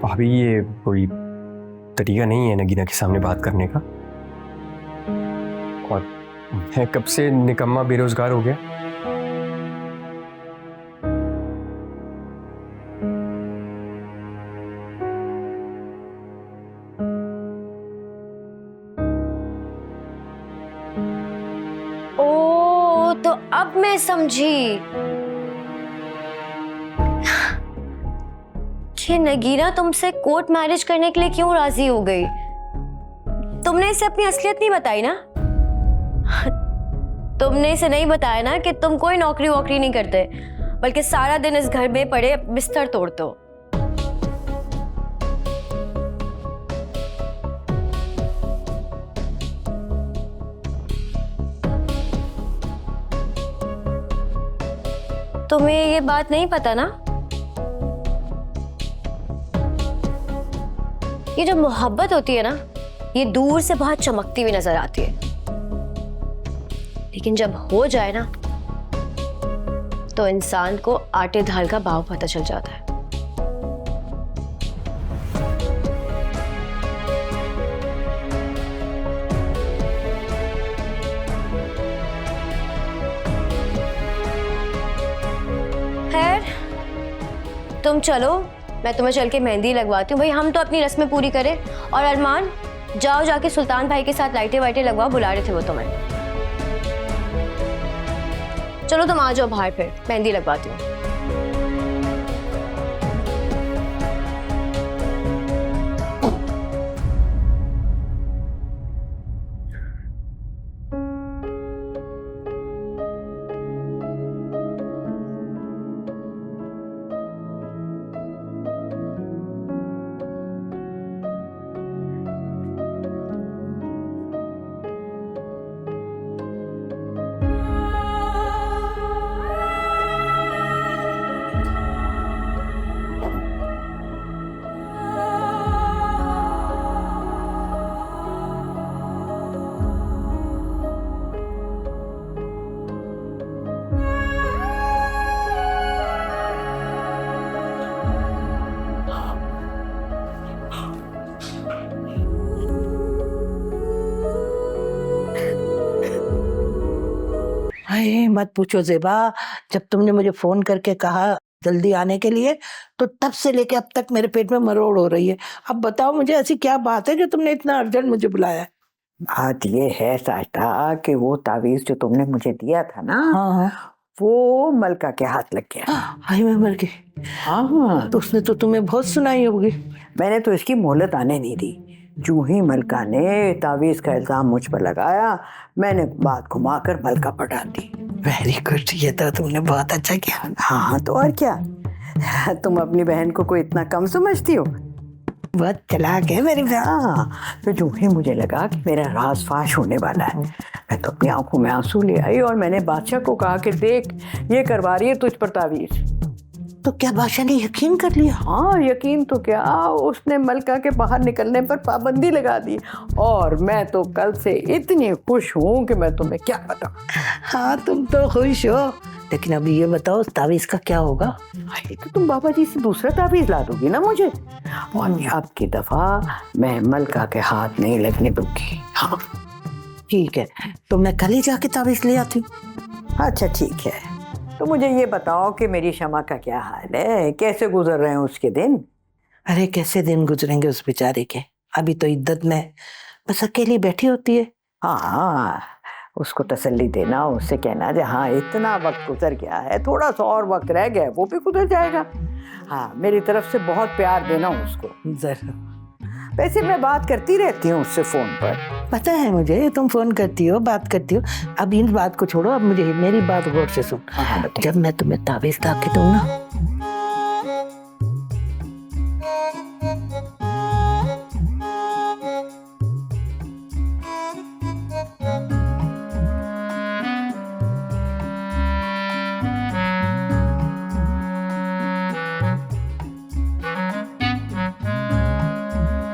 भाभी ये कोई तरीका नहीं है नगीना के सामने बात करने का। और मैं कब से निकम्मा बेरोजगार हो गया। ओ तो अब मैं समझी कि नगीना तुमसे कोर्ट मैरिज करने के लिए क्यों राजी हो गई। तुमने इसे अपनी असलियत नहीं बताई ना। तुमने इसे नहीं बताया ना कि तुम कोई नौकरी वोकरी नहीं करते, बल्कि सारा दिन इस घर में पड़े बिस्तर तोड़ते हो। तुम्हें ये बात नहीं पता ना। ये जो मोहब्बत होती है ना, ये दूर से बहुत चमकती हुई नजर आती है, लेकिन जब हो जाए ना तो इंसान को आटे दाल का भाव पता चल जाता है। खैर तुम चलो, मैं तुम्हें चल के मेहंदी लगवाती हूँ। भाई हम तो अपनी रस्में पूरी करें। और अरमान, जाओ जाके सुल्तान भाई के साथ लाइटें वाइटें लगवाओ, बुला रहे थे वो तुम्हें। चलो तुम आ जाओ बाहर, फिर मेहंदी लगवाती हूँ। अरे मत पूछो ज़ेबा, जब तुमने मुझे फोन करके कहा जल्दी आने के लिए, तो तब से लेके अब तक मेरे पेट में मरोड़ हो रही है। अब बताओ मुझे ऐसी क्या बात है जो तुमने इतना अर्जेंट मुझे बुलाया। बात ये है साष्टा कि वो तावीज जो तुमने मुझे दिया था ना, हाँ वो मलका के हाथ लग गया। हाय मैं मर गई। हाँ तो उसने तो तुम्हें बहुत सुनाई होगी। मैंने तो इसकी मोहलत आने नहीं दी। जो ही मलका ने तावीज का इल्जाम मुझ पर लगाया, मैंने बात घुमाकर मलका पर डाल दी। वेरी गुड, ये तो तुमने बहुत अच्छा किया। हाँ तो और क्या, तुम अपनी बहन को कोई इतना कम समझती हो? बहुत चालाक है मेरी बहन। हाँ तो जो ही मुझे लगा कि मेरा राज फाश होने वाला है, मैं तो अपनी आंखों में आंसू ले आई और मैंने बादशाह को कहा कि देख, ये करवा रही है तुझ पर तावीज। तो क्या बादशाह ने यकीन कर लिया? हाँ यकीन तो क्या, उसने मलका के बाहर निकलने पर पाबंदी लगा दी। और मैं तो कल से इतनी खुश हूँ कि मैं तुम्हें क्या बताऊं। हाँ तुम तो खुश हो, लेकिन अभी ये बताओ तावीज का क्या होगा? तो तुम बाबा जी से दूसरा तावीज ला दोगी ना मुझे, और अब की दफा मैं मलका के हाथ नहीं लगने दूंगी। हाँ ठीक है, तो मैं कल ही जाके तावीज ले आती हूँ। अच्छा ठीक है, तो मुझे ये बताओ कि मेरी शमा का क्या हाल है, कैसे गुजर रहे हैं उसके दिन? अरे कैसे दिन गुजरेंगे उस बेचारे के, अभी तो इद्दत में बस अकेली बैठी होती है। हाँ उसको तसल्ली देना, उससे कहना कि हाँ इतना वक्त गुजर गया है, थोड़ा सा और वक्त रह गया है, वो भी गुजर जाएगा। हाँ मेरी तरफ से बहुत प्यार देना उसको जरूर। वैसे मैं बात करती रहती हूँ उससे फोन पर। पता है मुझे, तुम फोन करती हो, बात करती हो। अब इन बात को छोड़ो, अब मुझे मेरी बात गौर से सुन। जब मैं तुम्हें तावीज ला के दूँ ना,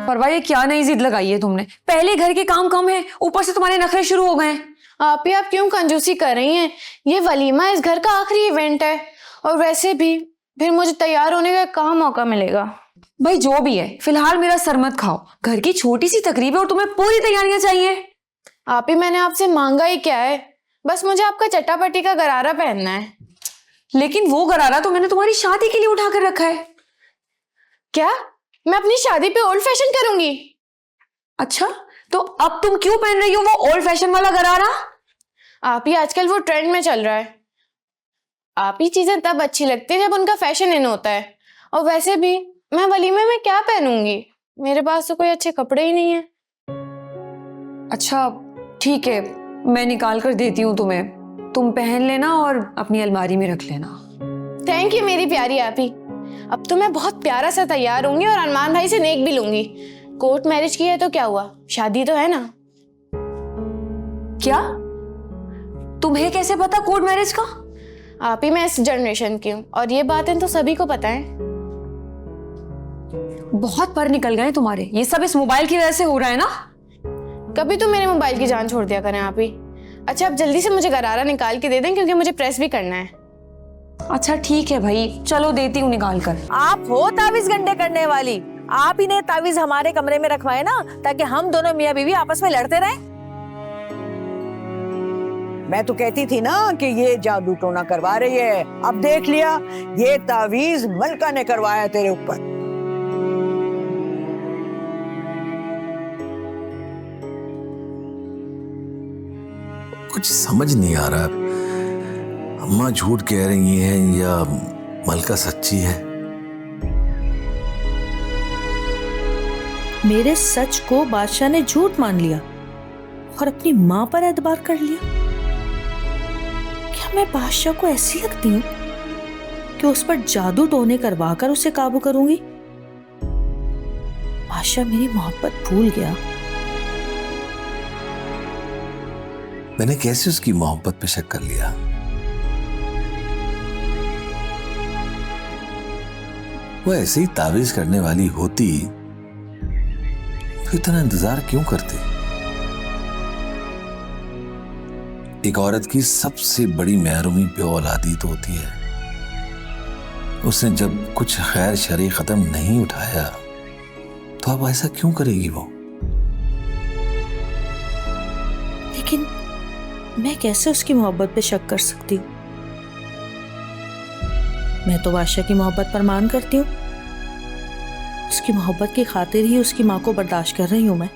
परवा ये क्या नई जिद लगाई है तुमने? पहले घर के काम कम है, ऊपर से तुम्हारे नखरे शुरू हो गए हैं। आप ही आप क्यों कंजूसी कर रही हैं? ये वलीमा इस घर का आखिरी इवेंट है, और वैसे भी फिर मुझे तैयार होने का कहाँ मौका मिलेगा। भाई जो भी है, फिलहाल मेरा सर मत खाओ। घर की छोटी सी तकरीब है और तुम्हें पूरी तैयारियां चाहिए। आप ही, मैंने आपसे मांगा ही क्या है, बस मुझे आपका चट्टापट्टी का गरारा पहनना है। लेकिन वो गरारा तो मैंने तुम्हारी शादी के लिए उठा कर रखा है। क्या मैं अपनी शादी पे ओल्ड फैशन करूंगी? अच्छा, तो अब तुम क्यों पहन रही हो वो ओल्ड फैशन वाला गरारा? आप ही, आजकल वो ट्रेंड में चल रहा है। आप ही चीजें तब अच्छी लगती है जब उनका फैशन इन होता है। और वैसे भी मैं वलीमे में क्या पहनूंगी, मेरे पास तो कोई अच्छे कपड़े ही नहीं है। अच्छा ठीक है, मैं निकाल कर देती हूँ तुम्हें, तुम पहन लेना और अपनी अलमारी में रख लेना। थैंक यू मेरी प्यारी आप ही। अब तो मैं बहुत प्यारा सा तैयार होंगी और अरमान भाई से नेक भी लूंगी। कोर्ट मैरिज की है तो क्या हुआ, शादी तो है ना। क्या? तुम्हें कैसे पता कोर्ट मैरिज का? आप ही, मैं इस जनरेशन की हूँ और ये बातें तो सभी को पता है। बहुत पर निकल गए तुम्हारे, ये सब इस मोबाइल की वजह से हो रहा है ना। कभी तो मेरे मोबाइल की जान छोड़ दिया करें आप ही। अच्छा, अब जल्दी से मुझे गरारा निकाल के दे दें क्योंकि मुझे प्रेस भी करना है। अच्छा ठीक है भाई, चलो देती हूँ निकाल कर। आप हो तावीज गंडे करने वाली। आप ही ने तावीज हमारे कमरे में रखवाए ना, ताकि हम दोनों मियाँ बीवी आपस में लड़ते रहें। मैं तो कहती थी ना कि ये जादू टोना करवा रही है, अब देख लिया, ये तावीज मलका ने करवाया तेरे ऊपर। कुछ समझ नहीं आ रहा, अम्मा झूठ कह रही हैं या मलका सच्ची है। मेरे सच को बादशाह ने झूठ मान लिया और अपनी मां पर एतबार कर लिया। क्या मैं बादशाह को ऐसी लगती हूं कि उस पर जादू टोने करवा कर उसे काबू करूंगी? बादशाह मेरी मोहब्बत भूल गया। मैंने कैसे उसकी मोहब्बत पे शक कर लिया? वो ऐसे ही तावीज करने वाली होती तो इतना इंतजार क्यों करती? एक औरत की सबसे बड़ी महरूमी बेऔलादी तो होती है। उसने जब कुछ खैर शरी खत्म नहीं उठाया तो अब ऐसा क्यों करेगी वो? लेकिन मैं कैसे उसकी मोहब्बत पे शक कर सकती हूँ? मैं तो बादशाह की मोहब्बत पर मान करती हूँ। उसकी मोहब्बत की खातिर ही उसकी माँ को बर्दाश्त कर रही हूँ मैं।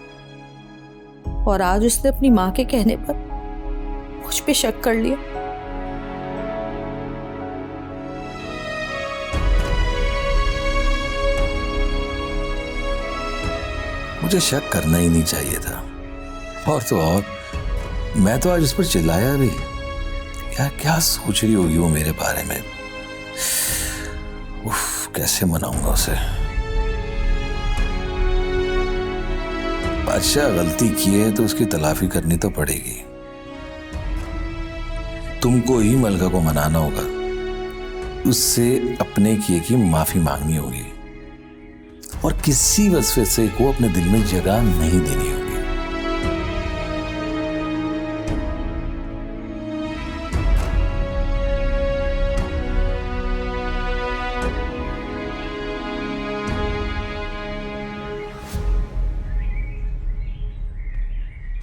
और आज उसने अपनी माँ के कहने पर मुझ पे शक कर लिया। मुझे शक करना ही नहीं चाहिए था। और तो और मैं तो आज उस पर चिल्लाया भी। क्या क्या सोच रही होगी वो मेरे बारे में? उफ, कैसे मनाऊंगा उसे? बादशाह गलती की है तो उसकी तलाफी करनी तो पड़ेगी। तुमको ही मलका को मनाना होगा, उससे अपने किए की माफी मांगनी होगी और किसी वसवसे को अपने दिल में जगह नहीं देनी होगी।